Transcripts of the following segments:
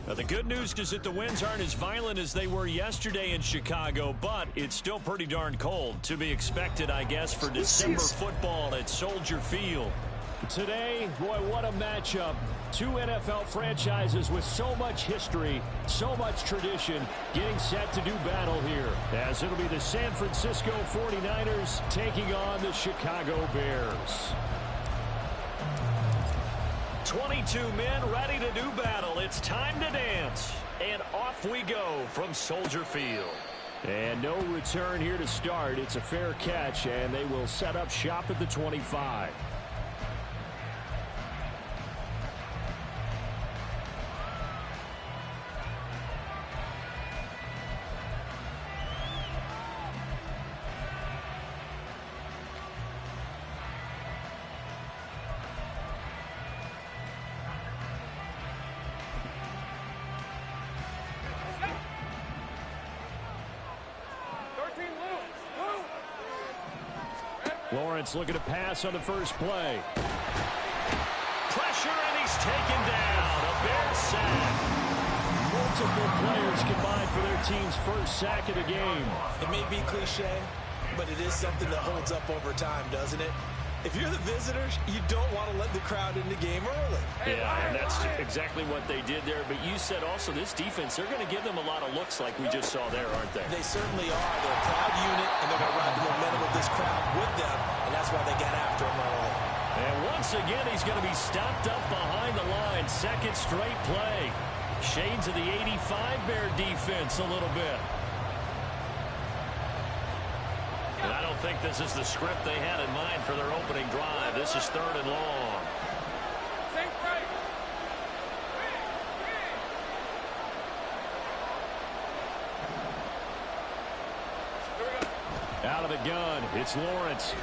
Now, the good news is that the winds aren't as violent as they were yesterday in Chicago, but it's still pretty darn cold. To be expected, I guess, for December football at Soldier Field. Today, boy, what a matchup. Two NFL franchises with so much history, so much tradition, getting set to do battle here. As it'll be the San Francisco 49ers taking on the Chicago Bears. 22 men ready to do battle. It's time to dance. And off we go from Soldier Field. And no return here to start. It's a fair catch, and they will set up shop at the 25. Lawrence looking to pass on the first play. Pressure, and he's taken down. A Bears sack. Multiple players combined for their team's first sack of the game. It may be cliche, but it is something that holds up over time, doesn't it? If you're the visitors, you don't want to let the crowd in the game early. Yeah, and that's exactly what they did there. But you said also this defense, they're going to give them a lot of looks like we just saw there, aren't they? They certainly are. They're a proud unit, and they're going to ride the momentum of this crowd with them, and that's why they got after him early. And once again, he's going to be stopped up behind the line. Second straight play. Shades of the 85 Bear defense a little bit. And I don't think this is the script they had in mind for their opening drive. This is 3rd and long. Out of the gun, it's Lawrence.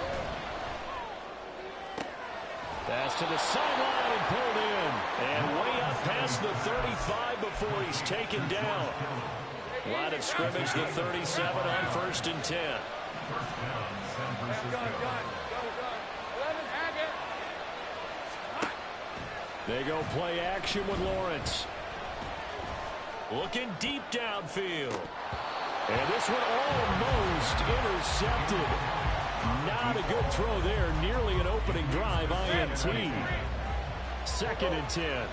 Pass to the sideline and pulled in. And way up past the 35 before he's taken down. Line of scrimmage, the 37 on 1st and 10. They go play action with Lawrence. Looking deep downfield. And this one almost intercepted. Not a good throw there. Nearly an opening drive INT. 2nd and 10.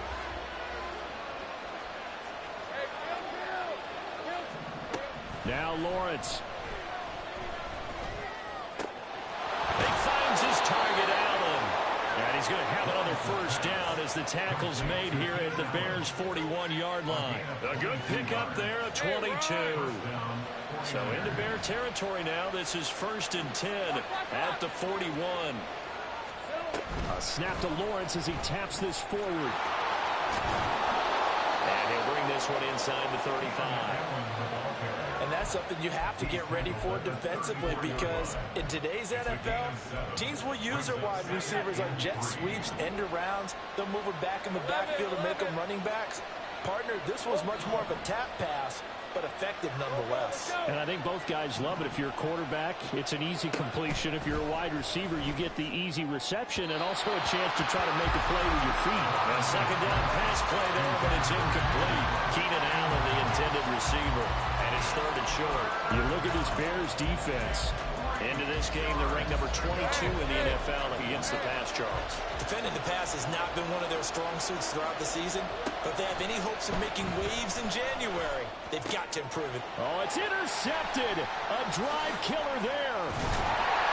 Now Lawrence. He finds his target, Allen. And he's going to have another first down as the tackle's made here at the Bears' 41-yard line. A good pickup there, a 22. So into Bear territory now. This is 1st and 10 at the 41. A snap to Lawrence as he taps this forward. And he'll bring this one inside the 35. And that's something you have to get ready for defensively, because in today's NFL, teams will use their wide receivers on jet sweeps, end arounds. They'll move them back in the backfield and make them running backs. Partner, this was much more of a tap pass, but effective nonetheless. And I think both guys love it. If you're a quarterback, it's an easy completion. If you're a wide receiver, you get the easy reception and also a chance to try to make a play with your feet. A second down pass play there, but it's incomplete. Keenan Allen, the intended receiver, and it's 3rd and short. You look at this Bears defense. Into this game, they're ranked number 22 in the NFL against the pass, Charles. Defending the pass has not been one of their strong suits throughout the season, but if they have any hopes of making waves in January, they've got to improve it. Oh, it's intercepted. A drive killer there.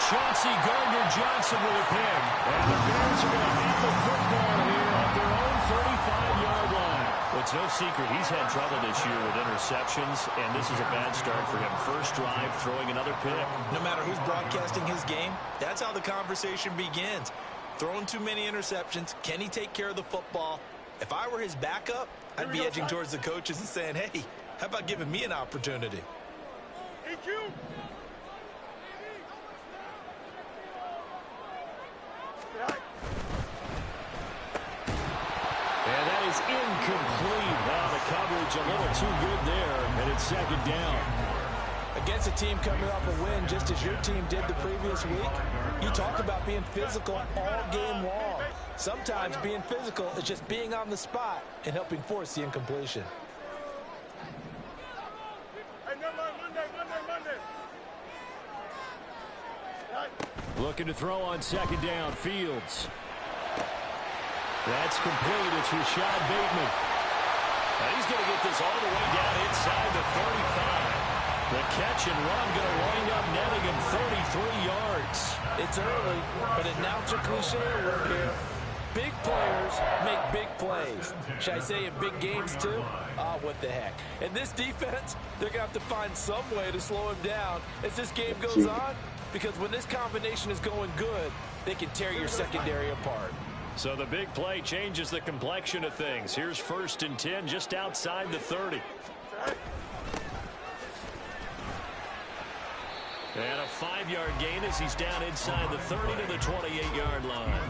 Chauncey Gardner-Johnson with a pick. And the Bears are going to have the football here at their own 35-yard line. Well, it's no secret he's had trouble this year with interceptions, and this is a bad start for him. First drive, throwing another pick. No matter who's broadcasting his game, that's how the conversation begins. Throwing too many interceptions, can he take care of the football? If I were his backup, I'd be edging towards the coaches and saying, hey, how about giving me an opportunity? Hey, Q. And that is incomplete. Wow, the coverage a little too good there, and it's 2nd down. Against a team coming off a win, just as your team did the previous week, you talk about being physical all game long. Sometimes being physical is just being on the spot and helping force the incompletion. Looking to throw on second down. Fields. That's complete. It's Rashad Bateman. Now he's going to get this all the way down inside the 35. The catch and run going to wind up netting him 33 yards. It's early, but announcer cliche alert here. Big players make big plays. Should I say in big games too? Ah, what the heck. And this defense, they're going to have to find some way to slow him down as this game goes on. Because when this combination is going good, they can tear your secondary apart. So the big play changes the complexion of things. Here's 1st and 10 just outside the 30. And a 5-yard gain as he's down inside the 30 to the 28-yard line.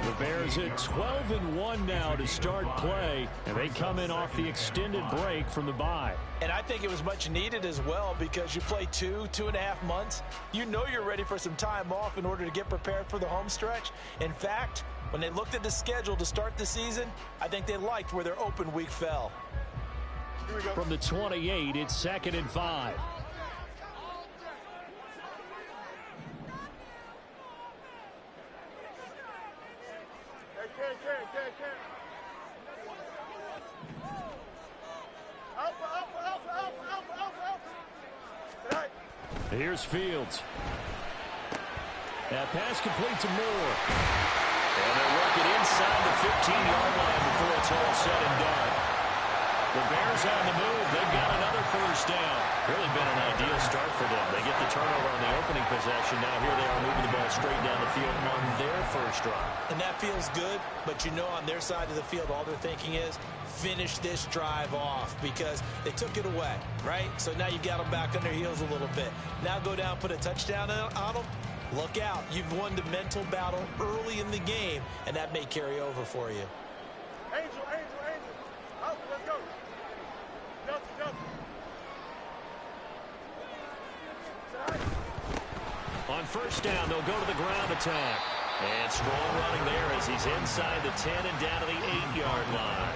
The Bears at 12-1 now to start play, and they come in off the extended break from the bye. And I think it was much needed as well because you play 2.5 months. You know you're ready for some time off in order to get prepared for the home stretch. In fact, when they looked at the schedule to start the season, I think they liked where their open week fell. From the 28, it's 2nd and 5. Here's Fields. That pass complete to Moore. And they work it inside the 15-yard line before it's all said and done. The Bears on the move. They've got another 1st down. Really been an ideal start for them. They get the turnover on the opening possession. Now here they are moving the ball straight down the field on their 1st drive. And that feels good, but you know on their side of the field all they're thinking is finish this drive off because they took it away, right? So now you got them back on their heels a little bit. Now go down, put a touchdown on them. Look out. You've won the mental battle early in the game, and that may carry over for you. Angel. Out, let's go. On 1st down, they'll go to the ground attack. And strong running there as he's inside the 10 and down to the 8-yard line.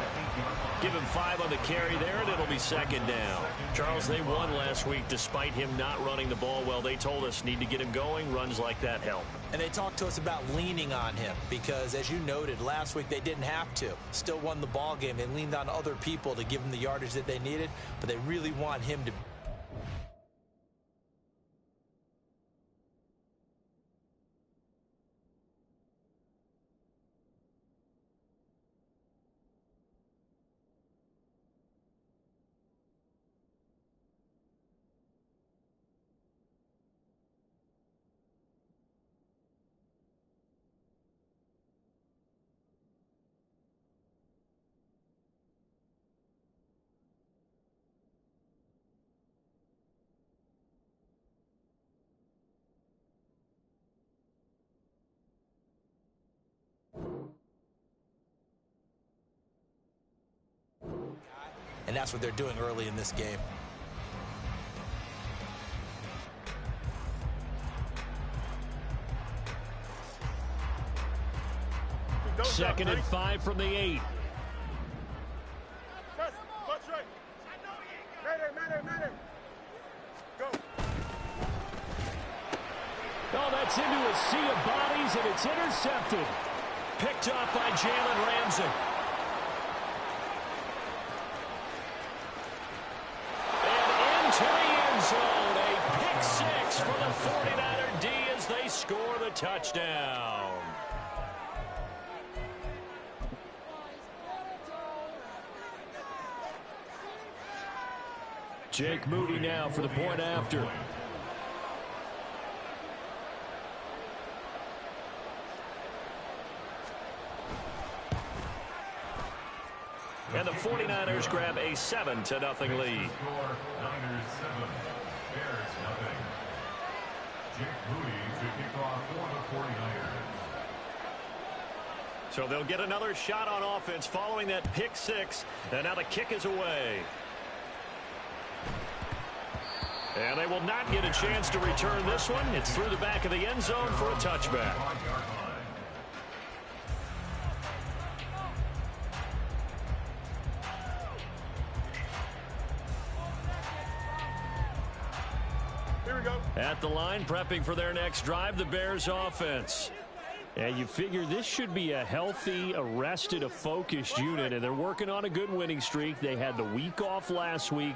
Give him 5 on the carry there, and it'll be 2nd down. Charles, they won last week despite him not running the ball well. They told us need to get him going. Runs like that help. And they talked to us about leaning on him because, as you noted, last week they didn't have to. Still won the ball game. They leaned on other people to give them the yardage that they needed, but they really want him to. And that's what they're doing early in this game. Second and 5 from the 8. Go. Oh, that's into a sea of bodies, and it's intercepted. Picked off by Jalen Ramsey. To the end zone, a pick 6 for the 49er D as they score the touchdown. Jake Moody now for the point after. And the 49ers grab a 7-0 lead. Niners 7, Bears nothing. Jake Moody to kick off for the 49ers. So they'll get another shot on offense following that pick 6. And now the kick is away. And they will not get a chance to return this one. It's through the back of the end zone for a touchback. At the line, prepping for their next drive, the Bears offense. And you figure this should be a healthy, a rested, a focused unit, and they're working on a good winning streak. They had the week off last week.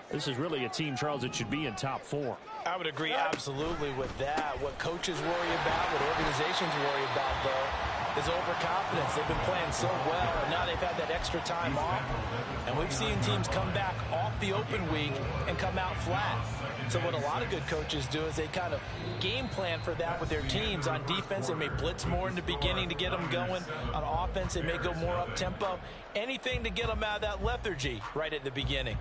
This is really a team, Charles, that should be in top form. I would agree absolutely with that. What coaches worry about, what organizations worry about, though, is overconfidence. They've been playing so well, and now they've had that extra time off. And we've seen teams come back off the open week and come out flat. So what a lot of good coaches do is they kind of game plan for that with their teams. On defense, they may blitz more in the beginning to get them going. On offense, they may go more up-tempo. Anything to get them out of that lethargy right at the beginning.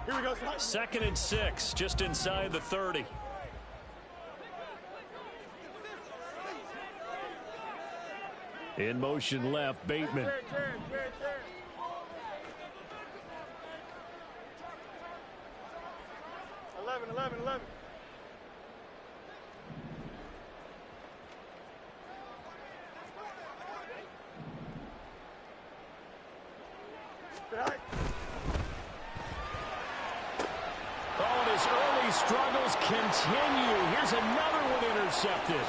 Here we go. 2nd and 6, just inside the 30. In motion left, Bateman. 11. Oh, and his early struggles continue. Here's another one intercepted.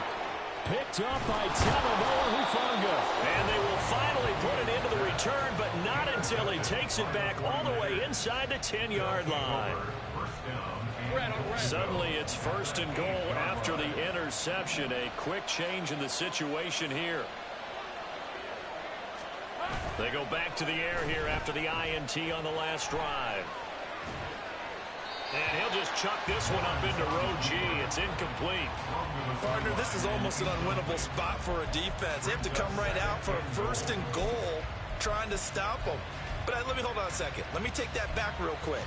Picked up by Tagovailoa Hufanga. And they will finally put it into the return, but not until he takes it back all the way inside the 10-yard line. Suddenly it's 1st and goal after the interception. A quick change in the situation here. They go back to the air here after the INT on the last drive. And he'll just chuck this one up into row G. It's incomplete. Partner, this is almost an unwinnable spot for a defense. They have to come right out for a 1st and goal trying to stop them. But let me hold on a second. Let me take that back real quick.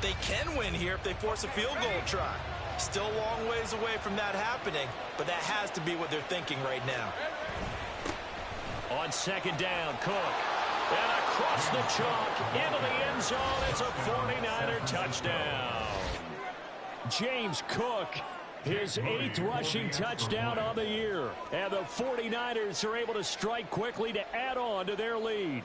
They can win here if they force a field goal try. Still a long ways away from that happening, but that has to be what they're thinking right now. On 2nd down, Cook. And across the chalk into the end zone. It's a 49er touchdown. James Cook, his 8th rushing touchdown on the year. And the 49ers are able to strike quickly to add on to their lead.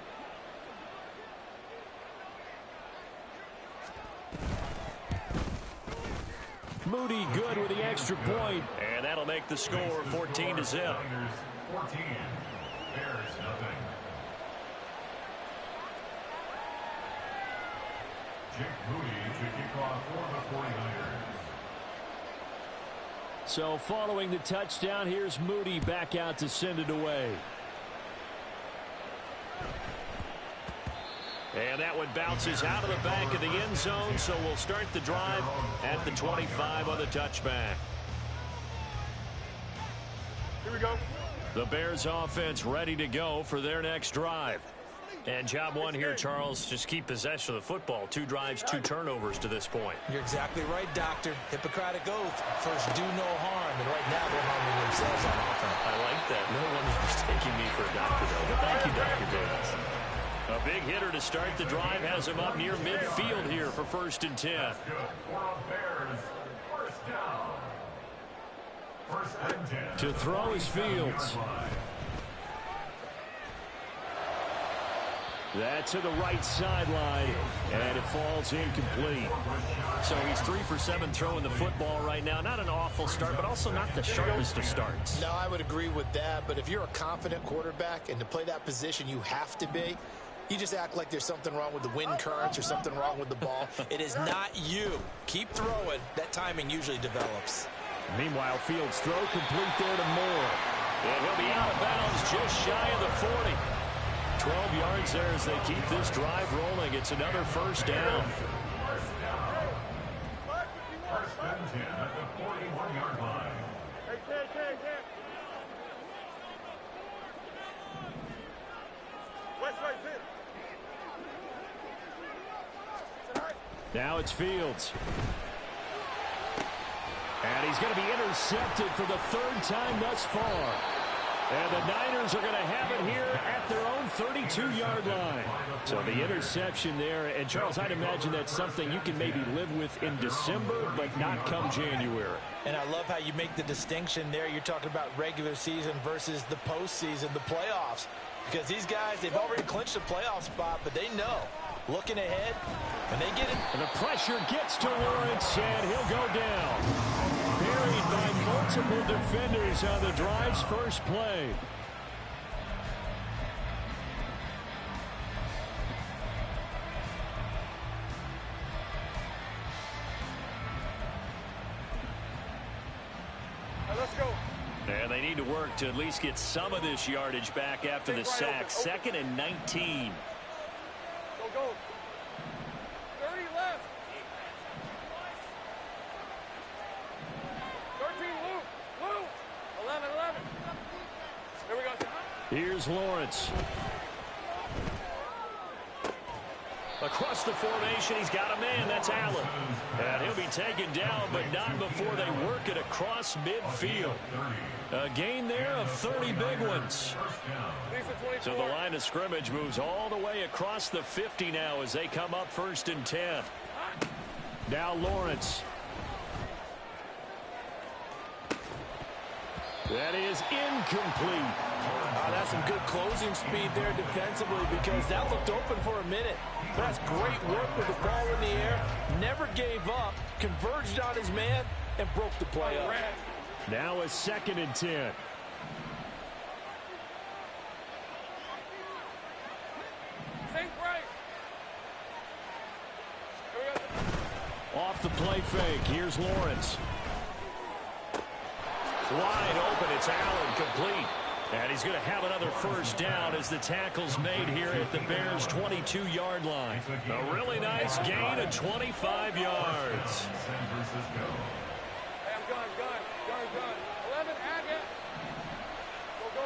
Moody good with the extra point. And that'll make the score 14-0. 14. Bears nothing. Jake Moody to kick off for the 49ers. So following the touchdown, here's Moody back out to send it away. And that one bounces out of the back of the end zone, so we'll start the drive at the 25 on the touchback. Here we go. The Bears offense ready to go for their next drive. And job one here, Charles, just keep possession of the football. 2 drives, 2 turnovers to this point. You're exactly right, Doctor. Hippocratic oath. First, do no harm. And right now, they're harming themselves on offense. I like that. No one is mistaking me for a doctor, though. But thank you, Dr. Davis. A big hitter to start the drive has him up near midfield here for 1st and 10. Good for Bears. 1st down. 1st and 10. To throw is Fields. That's to the right sideline, and it falls incomplete. So he's 3 for 7 throwing the football right now. Not an awful start, but also not the sharpest of starts. No, I would agree with that, but if you're a confident quarterback and to play that position you have to be, you just act like there's something wrong with the wind currents or something wrong with the ball. It is not you. Keep throwing. That timing usually develops. Meanwhile, Fields' throw complete there to Moore. And he'll be out of bounds just shy of the 40. 12 yards there as they keep this drive rolling. It's another 1st down. 1st and 10 at the 41-yard line. Hey, Ken. West right, sit. Now it's Fields. And he's going to be intercepted for the 3rd time thus far. And the Niners are going to have it here at their own 32-yard line. So the interception there. And, Charles, I'd imagine that's something you can maybe live with in December, but not come January. And I love how you make the distinction there. You're talking about regular season versus the postseason, the playoffs. Because these guys, they've already clinched a playoff spot, but they know looking ahead, and they get it. And the pressure gets to Lawrence, and he'll go down. Buried by multiple defenders on the drive's first play. Let's go. And they need to work to at least get some of this yardage back after the sack. 2nd and 19. Go, go. 30 left. 13, Luke. Luke. 11, 11. There we go. Here's Lawrence. Across the formation, he's got a man. That's Allen. And he'll be taken down, but not before they work it across midfield. A gain there of 30 big ones. So the line of scrimmage moves all the way across the 50 now as they come up 1st and 10. Now Lawrence. That is incomplete. That's some good closing speed there defensively because that looked open for a minute. But that's great work with the ball in the air. Never gave up, converged on his man, and broke the play up. Now a 2nd and 10. Think right. Here we go. Off the play fake. Here's Lawrence. Wide open. It's Allen, complete. And he's going to have another 1st down as the tackle's made here at the Bears' 22-yard line. A really nice gain of 25 yards. Hey, I'm gun. 11, add it. Go,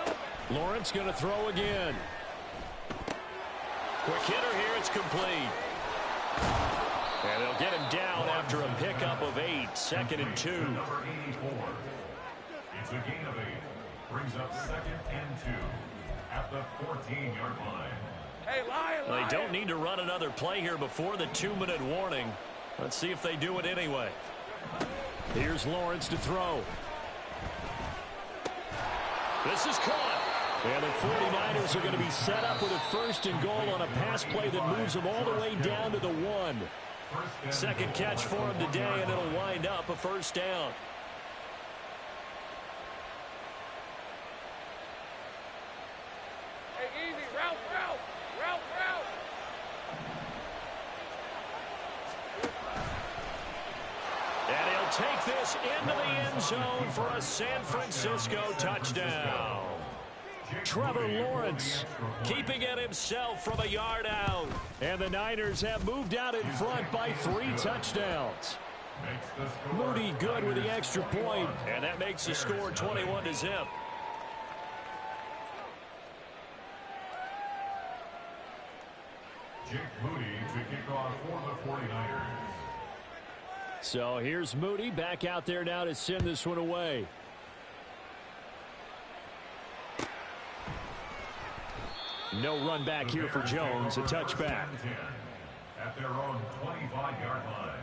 go. Lawrence going to throw again. Quick hitter here. It's complete. And they'll get him down after a pickup of 8. 2nd and 2. Number 84. It's a gain of 8. Brings up 2nd and 2 at the 14-yard line. Hey, Lion. They don't need to run another play here before the 2-minute warning. Let's see if they do it anyway. Here's Lawrence to throw. This is caught. And the 49ers are going to be set up with a 1st and goal on a pass play that moves them all the way down to the 1. 2nd catch for him today, and it'll wind up a 1st down. Hey, easy. Route. And he'll take this into the end zone for a San Francisco touchdown. Trevor Lawrence Keeping it himself from a yard out. and the Niners have moved out in front by 3 touchdowns. Moody good with the extra point. And that makes the score 21-0. Jake Moody to kick off for the 49ers. So here's Moody back out there now to send this one away. No run back here for Jones. A touchback. At their own 25-yard line.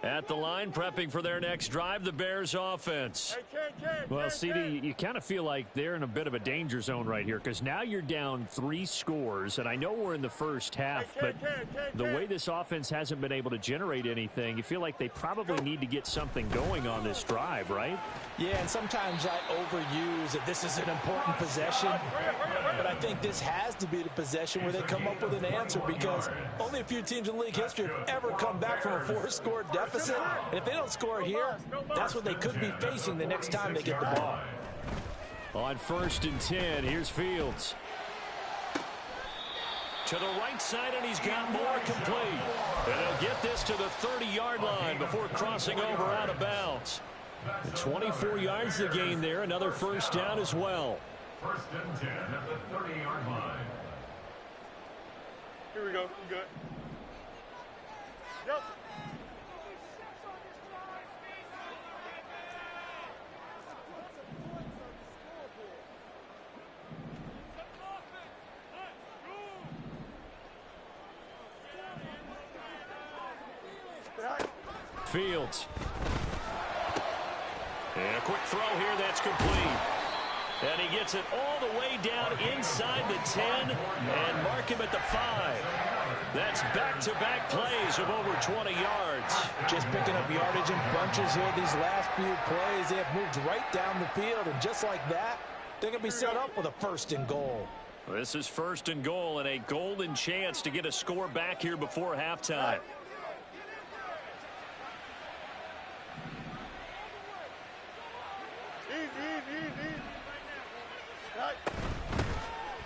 At the line, prepping for their next drive, the Bears offense. Well, CD, you kind of feel like they're in a bit of a danger zone right here because now you're down 3 scores, and I know we're in the first half, but the way this offense hasn't been able to generate anything, you feel like they probably need to get something going on this drive, right? Yeah, and sometimes I overuse that this is an important possession, but I think this has to be the possession where they come up with an answer because only a few teams in league history have ever come back from a 4-score deficit. And if they don't score here, that's what they could be facing the next time they get the ball. On 1st and 10, here's Fields. To the right side, and he's got more complete. And he'll get this to the 30-yard line before crossing over out of bounds. 24 yards to gain there. Another 1st down as well. 1st and 10 at the 30-yard line. Here we go. You good? Yep. Fields. And a quick throw here that's complete. And he gets it all the way down inside the 10 and mark him at the 5. That's back-to-back plays of over 20 yards. Just picking up yardage in bunches here these last few plays. They have moved right down the field, and just like that, they're going to be set up with a 1st and goal. This is 1st and goal and a golden chance to get a score back here before halftime.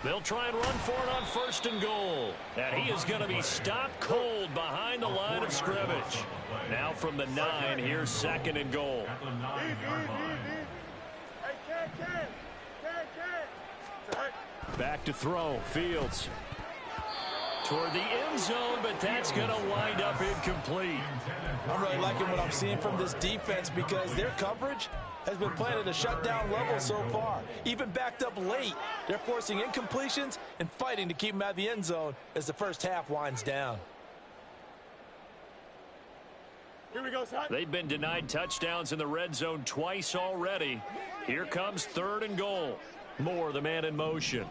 They'll try and run for it on 1st and goal. And he is going to be stopped cold behind the line of scrimmage. Now from the 9, here's 2nd and goal. Back to throw. Fields. Toward the end zone, but that's going to wind up incomplete. I'm really liking what I'm seeing from this defense because their coverage has been playing at a shutdown level so far. Even backed up late, they're forcing incompletions and fighting to keep them out of the end zone as the first half winds down. Here we go, son. They've been denied touchdowns in the red zone twice already. Here comes 3rd and goal. Moore, the man in motion.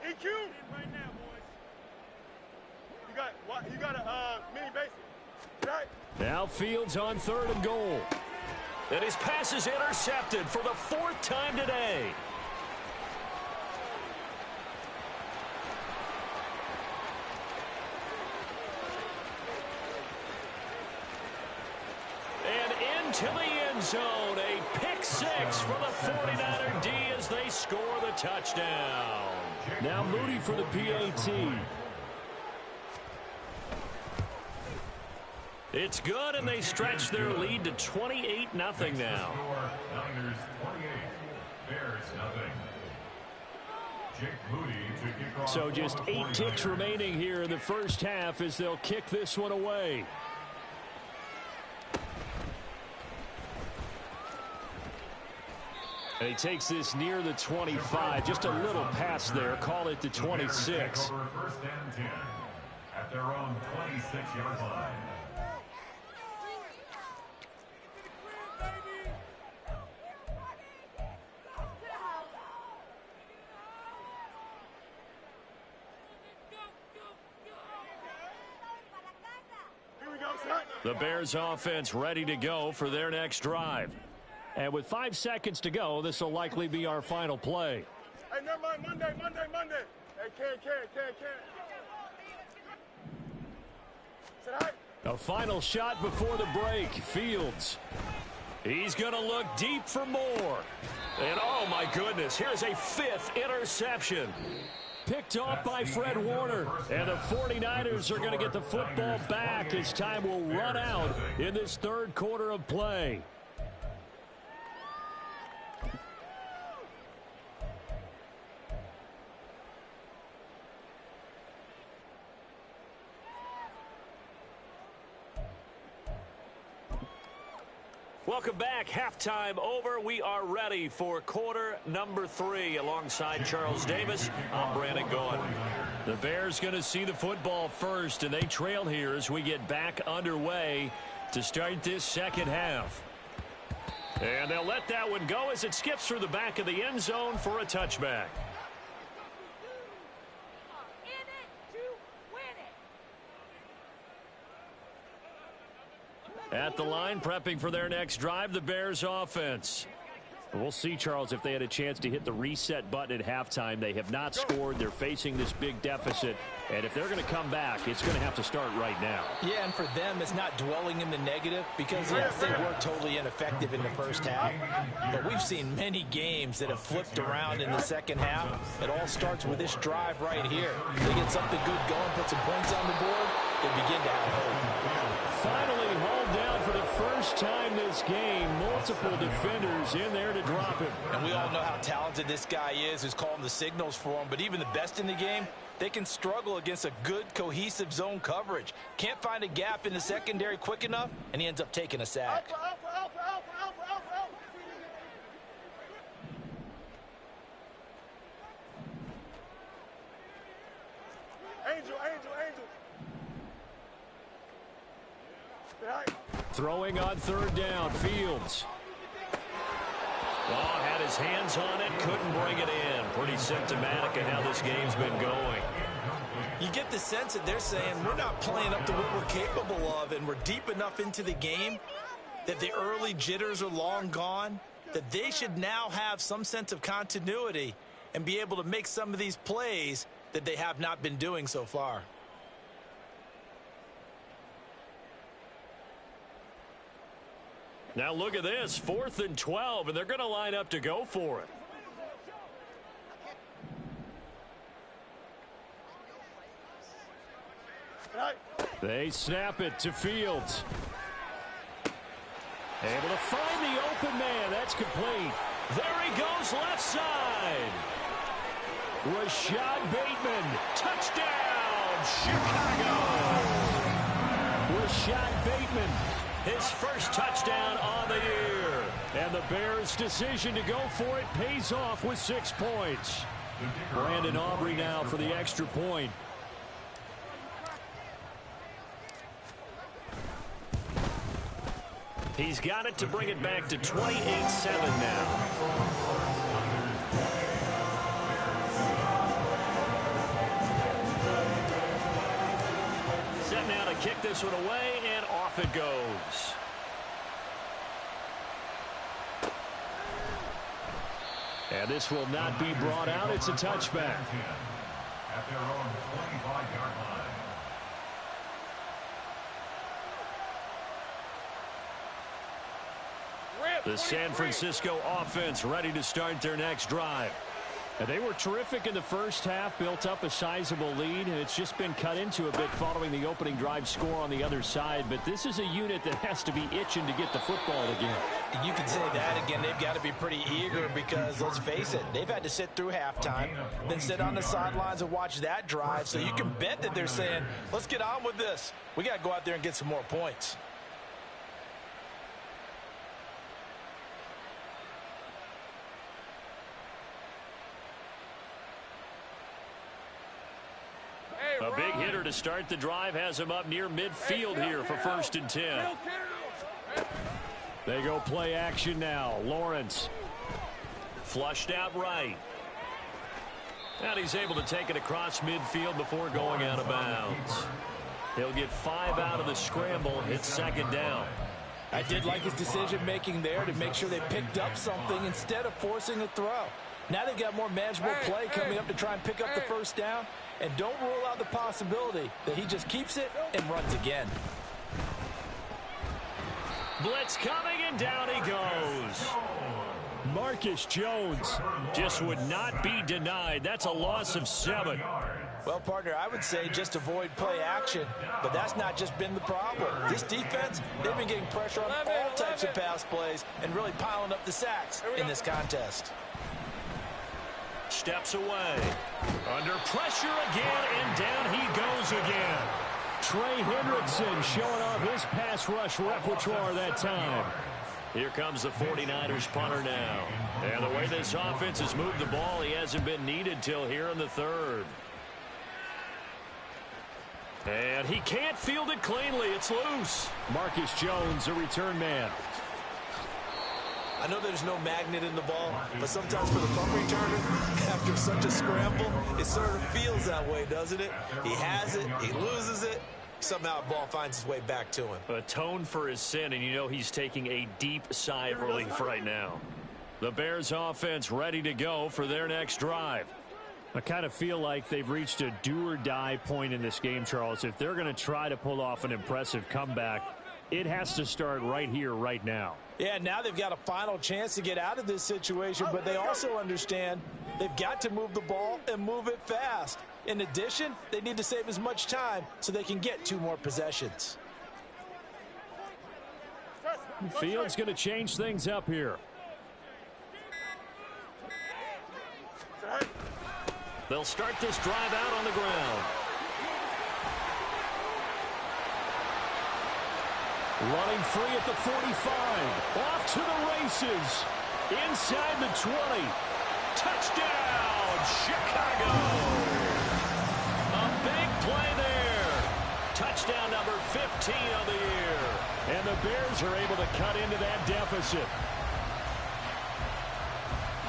EQ. You got a mini basic. Right. Now Fields on 3rd and goal. And his pass is intercepted for the 4th time today. And into the end zone, a pick 6 for the 49er D as they score the touchdown. Now Moody for the PAT. It's good, and they stretch their lead to 28-0 now. Niners 28, Bears nothing. Jake Moody to kick off. So just 8 ticks remaining here in the first half as they'll kick this one away. And he takes this near the 25. Just a little pass there. Call it the 26. Over 1st and 10 at their own 26-yard line. The Bears offense ready to go for their next drive. And with 5 seconds to go, this will likely be our final play. Hey, never mind. Monday. Hey, can. Said hi. A final shot before the break. Fields. He's going to look deep for more. And oh my goodness, here's a 5th interception. Picked off by Fred Warner. And the 49ers are going to get the football back as time will run out in this 3rd quarter of play. Welcome back. Halftime over. We are ready for quarter number 3. Alongside Charles Davis, I'm Brandon Gaughan. The Bears going to see the football first, and they trail here as we get back underway to start this second half. And they'll let that one go as it skips through the back of the end zone for a touchback. At the line, prepping for their next drive, the Bears offense. We'll see, Charles, if they had a chance to hit the reset button at halftime. They have not scored. They're facing this big deficit. And if they're going to come back, it's going to have to start right now. Yeah, and for them, it's not dwelling in the negative because, yes, they were totally ineffective in the first half. But we've seen many games that have flipped around in the second half. It all starts with this drive right here. They get something good going, put some points on the board, they begin to have hope. Finally hauled down for the first time this game. Multiple defenders in there to drop him. And we all know how talented this guy is who's calling the signals for him. But even the best in the game, they can struggle against a good, cohesive zone coverage. Can't find a gap in the secondary quick enough, and he ends up taking a sack. Throwing on third down, Fields. Oh, had his hands on it, couldn't bring it in. Pretty symptomatic of how this game's been going. You get the sense that they're saying we're not playing up to what we're capable of, and we're deep enough into the game that the early jitters are long gone, that they should now have some sense of continuity and be able to make some of these plays that they have not been doing so far. Now look at this, 4th and 12, and they're going to line up to go for it. They snap it to Fields. Able to find the open man. That's complete. There he goes, left side. Rashad Bateman. Touchdown, Chicago. Rashad Bateman. His first touchdown on the year. And the Bears' decision to go for it pays off with 6 points. Brandon Aubrey now for the extra point. He's got it to bring it back to 28-7 now. Set now to kick this one away, and off it goes. And this will not be brought out. It's a touchback. At their own 25-yard line. The San Francisco offense ready to start their next drive. And they were terrific in the first half, built up a sizable lead, and it's just been cut into a bit following the opening drive score on the other side. But this is a unit that has to be itching to get the football again. You can say that again. They've got to be pretty eager because, let's face it, they've had to sit through halftime, then sit on the sidelines and watch that drive. So you can bet that they're saying, let's get on with this. We got to go out there and get some more points. A big hitter to start the drive has him up near midfield here for 1st and 10. They go play action now. Lawrence. Flushed out right. And he's able to take it across midfield before going out of bounds. He'll get 5 out of the scramble. It's 2nd down. I did like his decision-making there to make sure they picked up something instead of forcing a throw. Now they've got more manageable play coming up to try and pick up the 1st down. And don't rule out the possibility that he just keeps it and runs again. Blitz coming, and down he goes. Marcus Jones just would not be denied. That's a loss of 7. Well, partner, I would say just avoid play action, but that's not just been the problem. This defense, they've been getting pressure on all types of pass plays and really piling up the sacks in this contest. Steps away. Under pressure again, and down he goes again. Trey Hendrickson showing off his pass rush repertoire that time. Here comes the 49ers punter now. And the way this offense has moved the ball, he hasn't been needed till here in the 3rd. And he can't field it cleanly. It's loose. Marcus Jones, a return man. I know there's no magnet in the ball, but sometimes for the punt returner, after such a scramble, it sort of feels that way, doesn't it? He has it, he loses it, somehow the ball finds its way back to him. Atone for his sin, and you know he's taking a deep sigh of relief right now. The Bears offense ready to go for their next drive. I kind of feel like they've reached a do-or-die point in this game, Charles. If they're going to try to pull off an impressive comeback, it has to start right here, right now. Yeah, now they've got a final chance to get out of this situation, but they also understand they've got to move the ball and move it fast. In addition, they need to save as much time so they can get 2 more possessions. Fields going to change things up here. They'll start this drive out on the ground. Running free at the 45. Off to the races. Inside the 20. Touchdown, Chicago. A big play there. Touchdown number 15 of the year. And the Bears are able to cut into that deficit.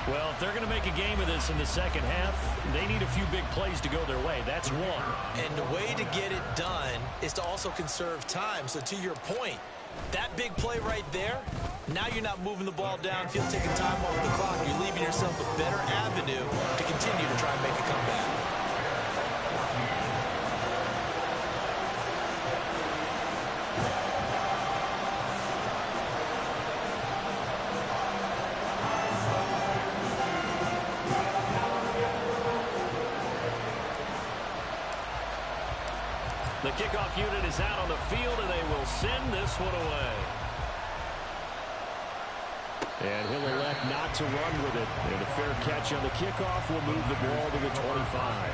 Well, if they're going to make a game of this in the second half, they need a few big plays to go their way. That's one. And the way to get it done is to also conserve time. So to your point, that big play right there, now you're not moving the ball downfield, taking time off the clock. You're leaving yourself a better avenue to continue to try and make a comeback. The kickoff unit is out on the field, and they will send this one away. And he'll elect not to run with it. And a fair catch on the kickoff will move the ball to the 25.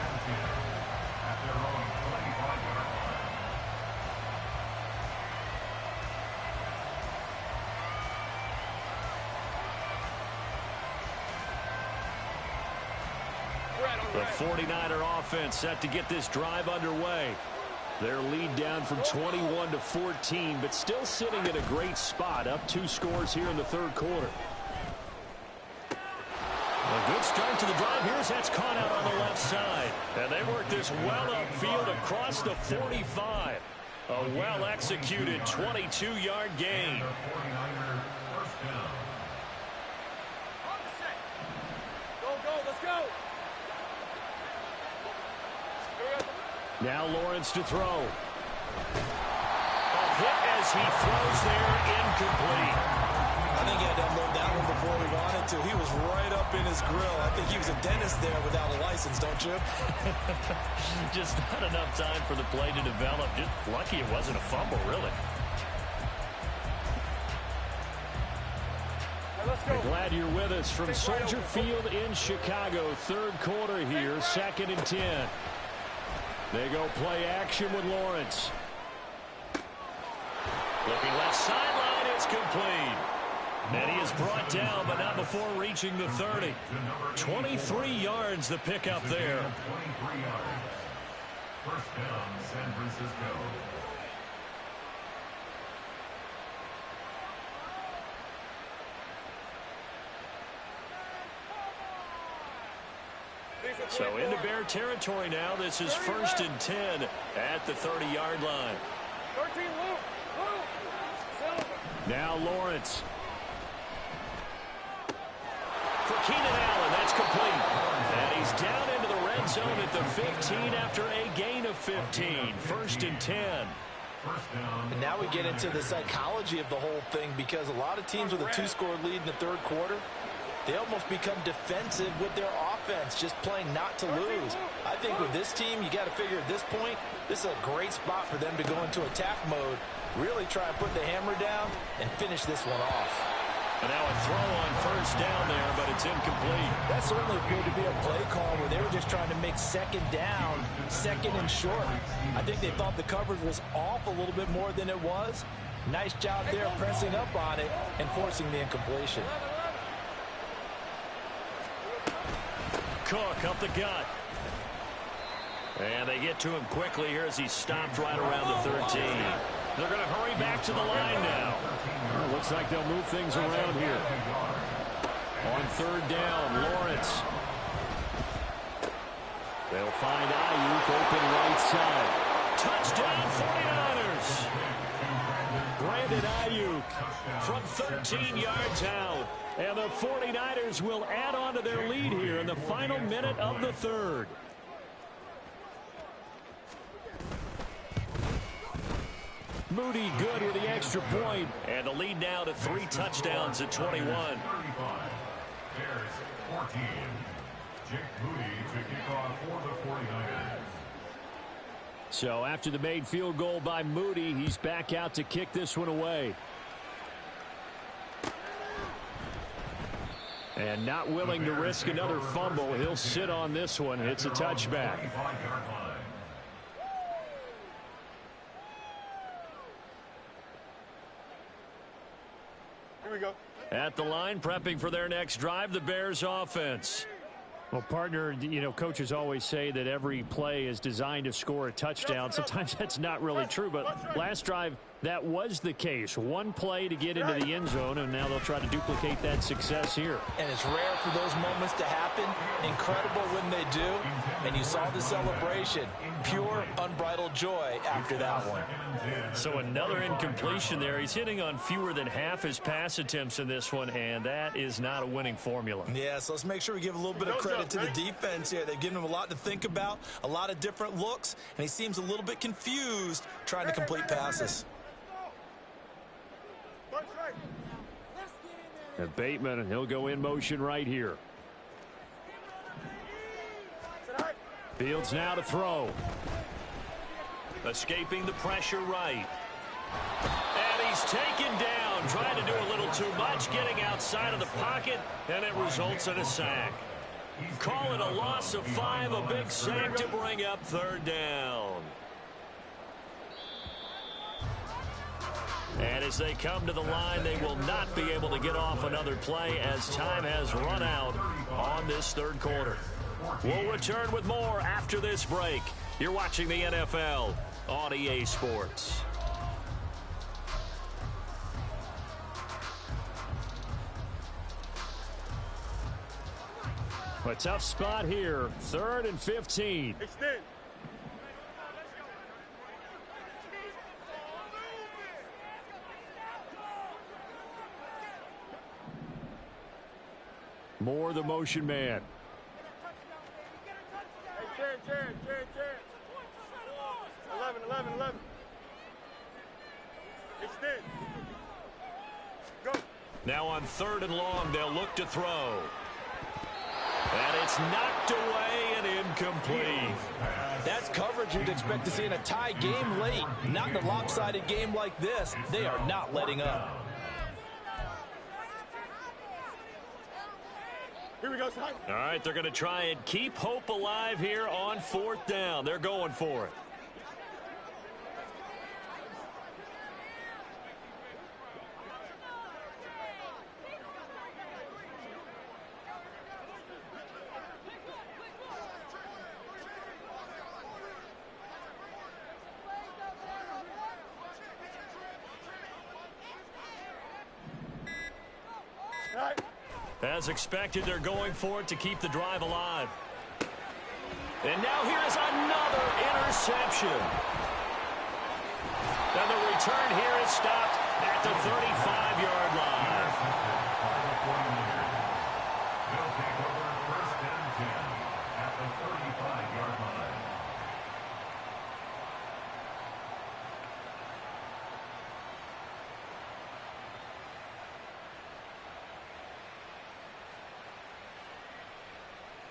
The 49er offense set to get this drive underway. Their lead down from 21 to 14, but still sitting in a great spot, up 2 scores here in the third quarter. A good start to the drive. Here's that's caught out on the left side. And they work this well upfield across the 45. A well-executed 22-yard gain. Now Lawrence to throw. A hit as he throws there, incomplete. I think he had to unload that one before he wanted to. He was right up in his grill. I think he was a dentist there without a license, don't you? Just not enough time for the play to develop. Just lucky it wasn't a fumble, really. Glad you're with us from Soldier Field in Chicago. Third quarter here, 2nd and 10. They go play action with Lawrence. Looking left sideline, it's complete. And he is brought down, but not before reaching the 30. 23 yards the pickup there. 23 yards. First down, San Francisco. So into Bear territory now. This is 1st and 10 at the 30-yard line. 13, Now Lawrence. For Keenan Allen, that's complete. And he's down into the red zone at the 15 after a gain of 15. 1st and 10. And now we get into the psychology of the whole thing, because a lot of teams with a 2-score lead in the third quarter, they almost become defensive with their offense, just playing not to lose. I think with this team, you got to figure at this point, this is a great spot for them to go into attack mode, really try and put the hammer down and finish this one off. And now a throw on 1st down there, but it's incomplete. That certainly appeared to be a play call where they were just trying to make 2nd down, 2nd and short. I think they thought the coverage was off a little bit more than it was. Nice job there pressing up on it and forcing the incompletion. Cook up the gut. And they get to him quickly here as he stopped right around the 13. They're going to hurry back to the line now. Well, looks like they'll move things around here. On 3rd down, Lawrence. They'll find Ayuk open right side. Touchdown 49ers. Brandon Ayuk From 13 yards out. And the 49ers will add on to their lead here in the final minute of the third. Moody good with the extra point. And the lead now to 3 touchdowns at 21. 35. Bears 14. Jake Moody to kick off for the 49ers. So after the made field goal by Moody, he's back out to kick this one away. And not willing to risk another fumble, he'll sit on this one. It's a touchback. Here we go. At the line, prepping for their next drive, the Bears offense. Well, partner, you know, coaches always say that every play is designed to score a touchdown. Sometimes that's not really true, but last drive, That was the case. One play to get into the end zone, and now they'll try to duplicate that success here. And it's rare for those moments to happen. Incredible when they do. And you saw the celebration. Pure, unbridled joy after that one. So another incompletion there. He's hitting on fewer than half his pass attempts in this one, and that is not a winning formula. Yeah, so let's make sure we give a little bit of credit to the defense here. They've given him a lot to think about, a lot of different looks, and he seems a little bit confused trying to complete passes. And Bateman, he'll go in motion right here. Fields now to throw. Escaping the pressure right. And he's taken down, trying to do a little too much, getting outside of the pocket, and it results in a sack. Call it a loss of 5, a big sack to bring up 3rd down. And as they come to the line, they will not be able to get off another play as time has run out on this 3rd quarter. We'll return with more after this break. You're watching the NFL on EA Sports. A tough spot here. 3rd and 15. Extend. More the motion man. Hey, Jared. 11. Extend. Go. Now on 3rd and long, they'll look to throw. And it's knocked away and incomplete. That's coverage you'd expect to see in a tie game late. Not in a lopsided game like this. They are not letting up. Here we go, son. All right, they're going to try and keep hope alive here on 4th down. They're going for it. As expected, they're going for it to keep the drive alive. And now here is another interception. And the return here is stopped at the 35-yard line. They'll take over 1st and 10 at the 35-yard line.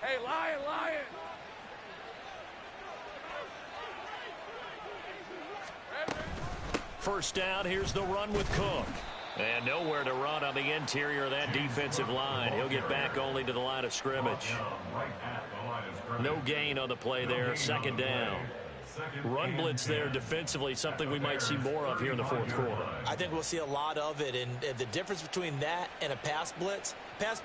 Hey, Lion. 1st down, here's the run with Cook. And nowhere to run on the interior of that defensive line. He'll get back only to the line of scrimmage. No gain on the play there, 2nd down. Run blitz there defensively, something we might see more of here in the 4th quarter. I think we'll see a lot of it, and the difference between that and a pass blitz,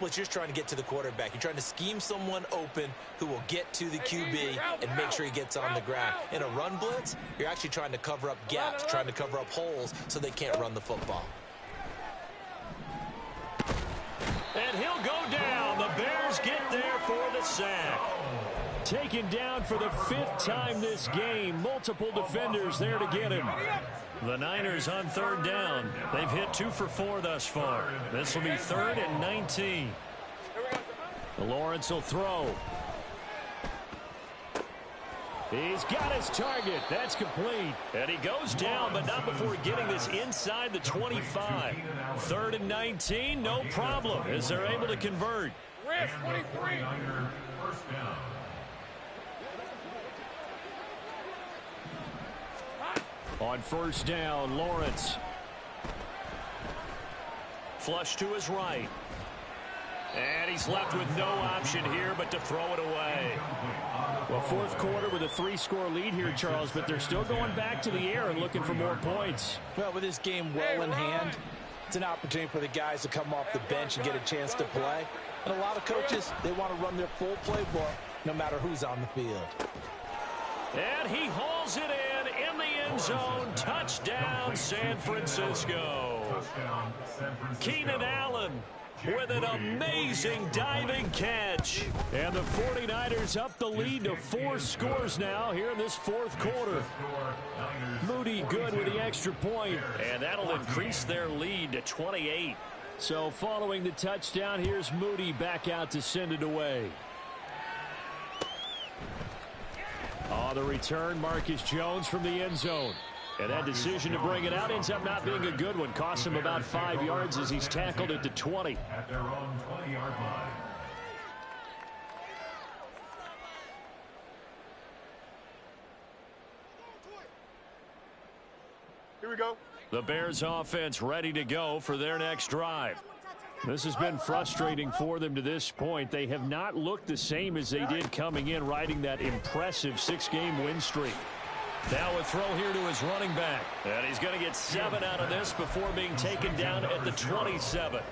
you're just trying to get to the quarterback. You're trying to scheme someone open who will get to the QB and make sure he gets on the ground. In a run blitz, you're actually trying to cover up gaps, trying to cover up holes so they can't run the football. And he'll go down. The Bears get there for the sack. Taken down for the 5th time this game. Multiple defenders there to get him. The Niners on 3rd down. They've hit 2 for 4 thus far. This will be 3rd and 19. Lawrence will throw. He's got his target. That's complete. And he goes down, but not before getting this inside the 25. 3rd and 19, no problem, as they're able to convert. Risk 23. 1st down. On 1st down, Lawrence. Flush to his right. And he's left with no option here but to throw it away. Well, 4th quarter with a 3-score lead here, Charles, but they're still going back to the air and looking for more points. Well, with this game well in hand, it's an opportunity for the guys to come off the bench and get a chance to play. And a lot of coaches, they want to run their full playbook no matter who's on the field. And he hauls it in the end zone. Touchdown, San Francisco. Keenan Allen with an amazing diving catch. And the 49ers up the lead to 4 scores now here in this fourth quarter. Moody good with the extra point. And that'll increase their lead to 28. So following the touchdown, here's Moody back out to send it away. On the return, Marcus Jones from the end zone. And that decision to bring it out ends up not being a good one. Cost him about 5 yards as he's tackled at the 20. At their own 20-yard line. Here we go. The Bears offense ready to go for their next drive. This has been frustrating for them to this point. They have not looked the same as they did coming in, riding that impressive 6-game win streak. Now a throw here to his running back. And he's going to get 7 out of this before being taken down at the 27.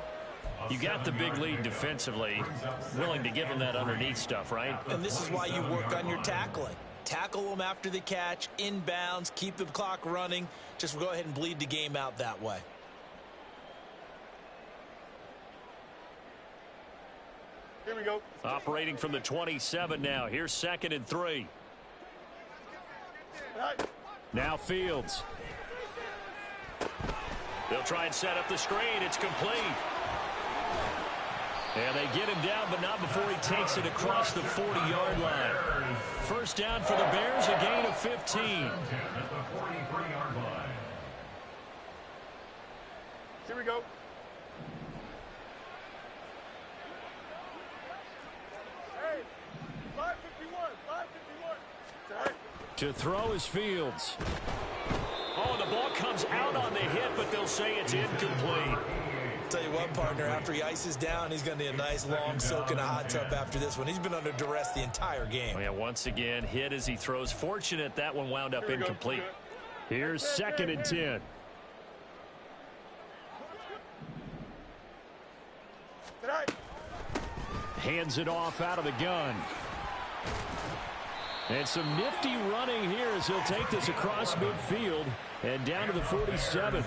You got the big lead defensively. Willing to give him that underneath stuff, right? And this is why you work on your tackling. Tackle them after the catch, inbounds, keep the clock running. Just go ahead and bleed the game out that way. Here we go. Operating from the 27 now. Here's 2nd and 3. Now Fields. They'll try and set up the screen. It's complete. And they get him down, but not before he takes it across the 40-yard line. First down for the Bears, a gain of 15. At the 43-yard line. Here we go. Hey, 551, 551. To throw is Fields. Oh, the ball comes out on the hit, but they'll say it's incomplete. Tell you what, partner, after he ices down, he's going to need a nice long soak in a hot tub after this one. He's been under duress the entire game. Oh, yeah, once again, hit as he throws. Fortunate that one wound up incomplete. Here's 2nd and 10. Hands it off out of the gun. And some nifty running here as he'll take this across midfield and down to the 47.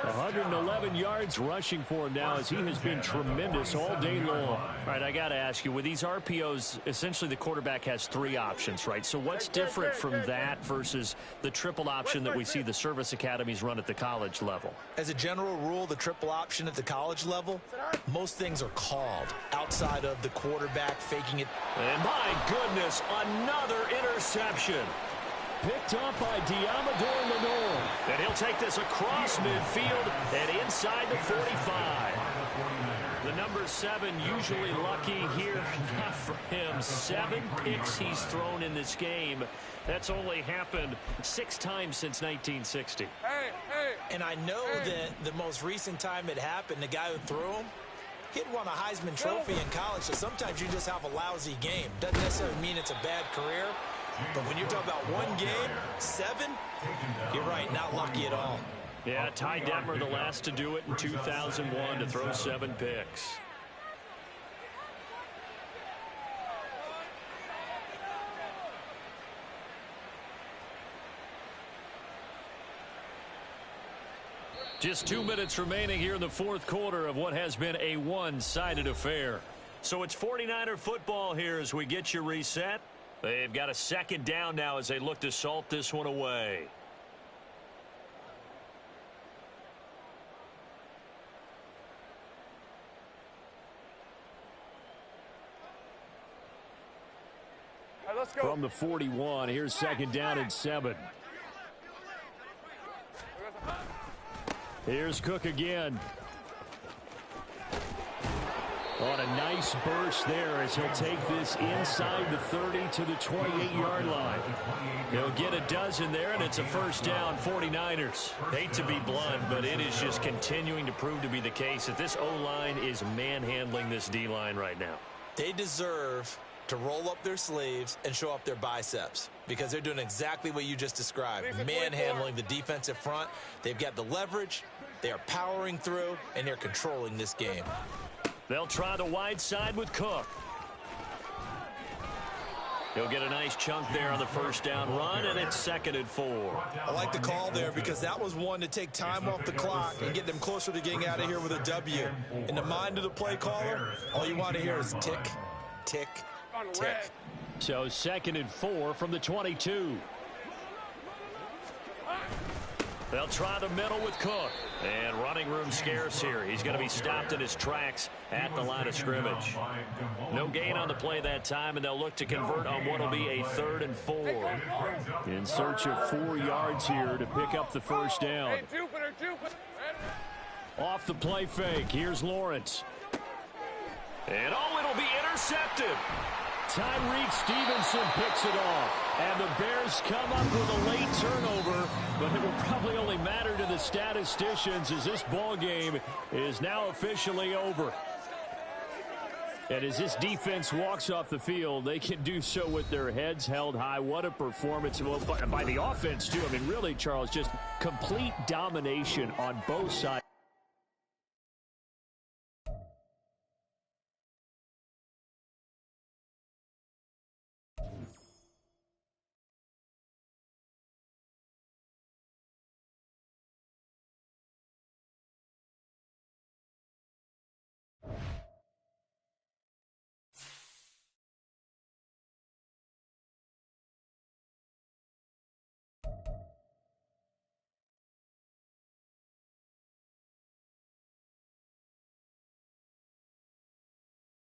111 yards rushing for him now as he has been tremendous all day long. All right, I got to ask you, with these RPOs, essentially the quarterback has 3 options, right? So what's different from that versus the triple option that we see the service academies run at the college level? As a general rule, the triple option at the college level, most things are called outside of the quarterback faking it. And my goodness, another interception. Picked up by Diamador Lenore. And he'll take this across midfield and inside the 45. The number 7 usually lucky here. Not for him. 7 picks he's thrown in this game. That's only happened 6 times since 1960. And I know that the most recent time it happened, the guy who threw him, he'd won a Heisman Trophy in college, so sometimes you just have a lousy game. Doesn't necessarily mean it's a bad career. But when you're talking about 1 game, 7, you're right, not lucky at all. Yeah, Ty Detmer, the last to do it in 2001, to throw 7 picks. Just 2 minutes remaining here in the fourth quarter of what has been a one-sided affair. So it's 49er football here as we get you reset. They've got a 2nd down now as they look to salt this one away. All right, let's go. From the 41, here's 2nd down and 7. Here's Cook again. On a nice burst there as he'll take this inside the 30 to the 28-yard line. He'll get a dozen there, and it's a first down, 49ers. Hate to be blunt, but it is just continuing to prove to be the case that this O-line is manhandling this D-line right now. They deserve to roll up their sleeves and show up their biceps because they're doing exactly what you just described, manhandling the defensive front. They've got the leverage, they are powering through, and they're controlling this game. They'll try the wide side with Cook. He'll get a nice chunk there on the first down run, and it's 2nd and 4. I like the call there because that was one to take time off the clock and get them closer to getting out of here with a W. In the mind of the play caller, all you want to hear is tick, tick, tick. So 2nd and 4 from the 22. They'll try the middle with Cook. And running room scarce here. He's going to be stopped in his tracks at the line of scrimmage. No gain on the play that time, and they'll look to convert on what will be a 3rd and 4. In search of 4 yards here to pick up the first down. Off the play fake. Here's Lawrence. And it'll be intercepted. Tyreek Stevenson picks it off. And the Bears come up with a late turnover, but it will probably only matter to the statisticians as this ball game is now officially over. And as this defense walks off the field, they can do so with their heads held high. What a performance by the offense, too. I mean, really, Charles, just complete domination on both sides.